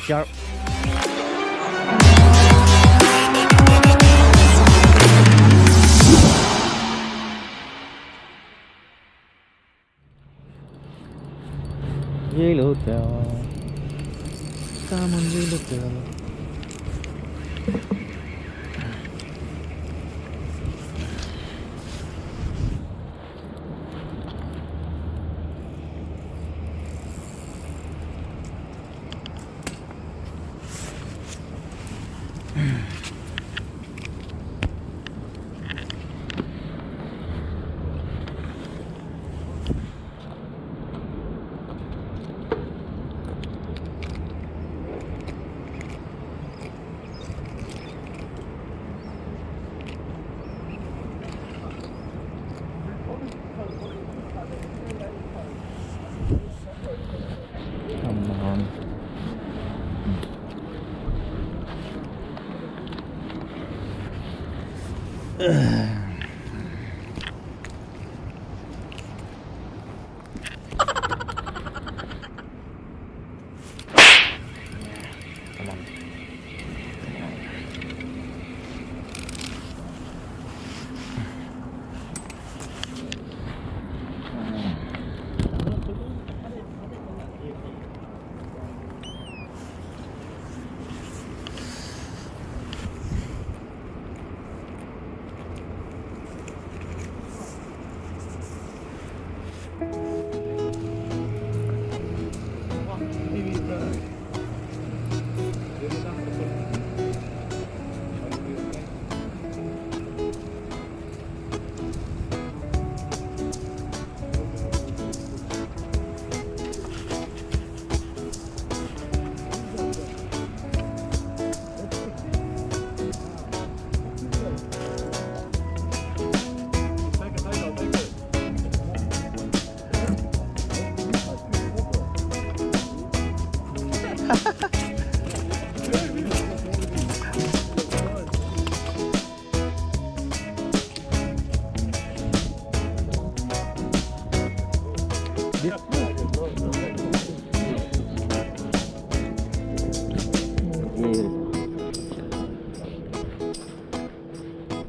Sharp. Yellow tail. Come on, yellow tail. Come on. Come on.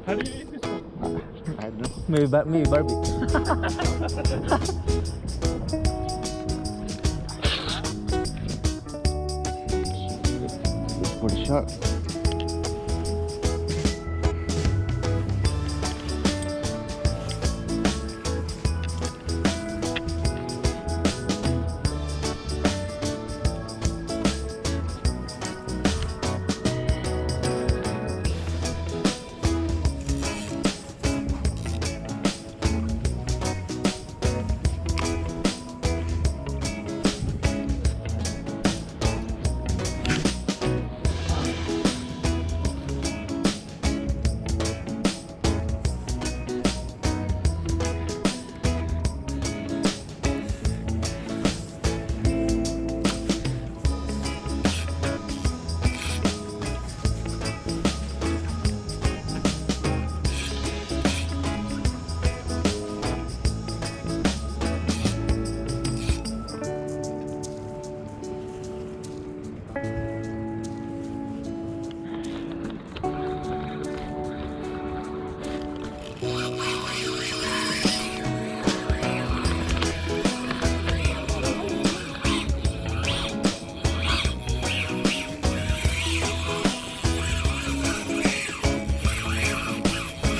How do you eat this one? I don't know. Maybe Barbie. Pretty sharp.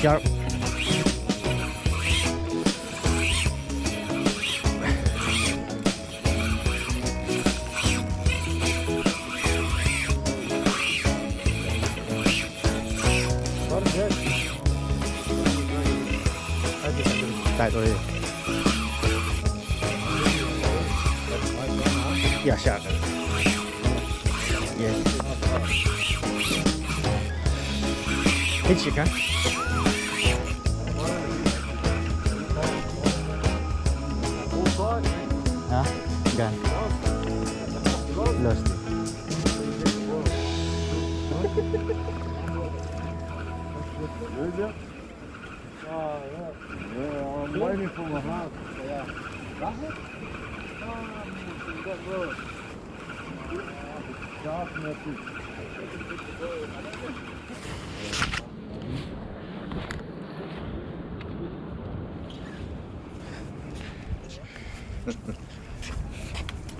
Sharp. Tại tôi. Yeah, sharp. Yes. Hit chicken. Hah? Gan. Lost. Yeah, I'm waiting for my house. Yeah. That's it? You got road. Dark message.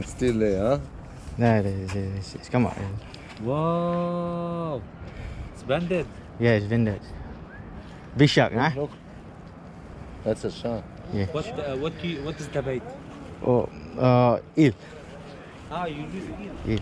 Still there, huh? No, it's come out. Wow. It's banded. Yeah, it's vintage. Big shark, huh? Look. That's a shark. Yeah. What is the bait? Oh, eel. Ah, you use eel. Eel.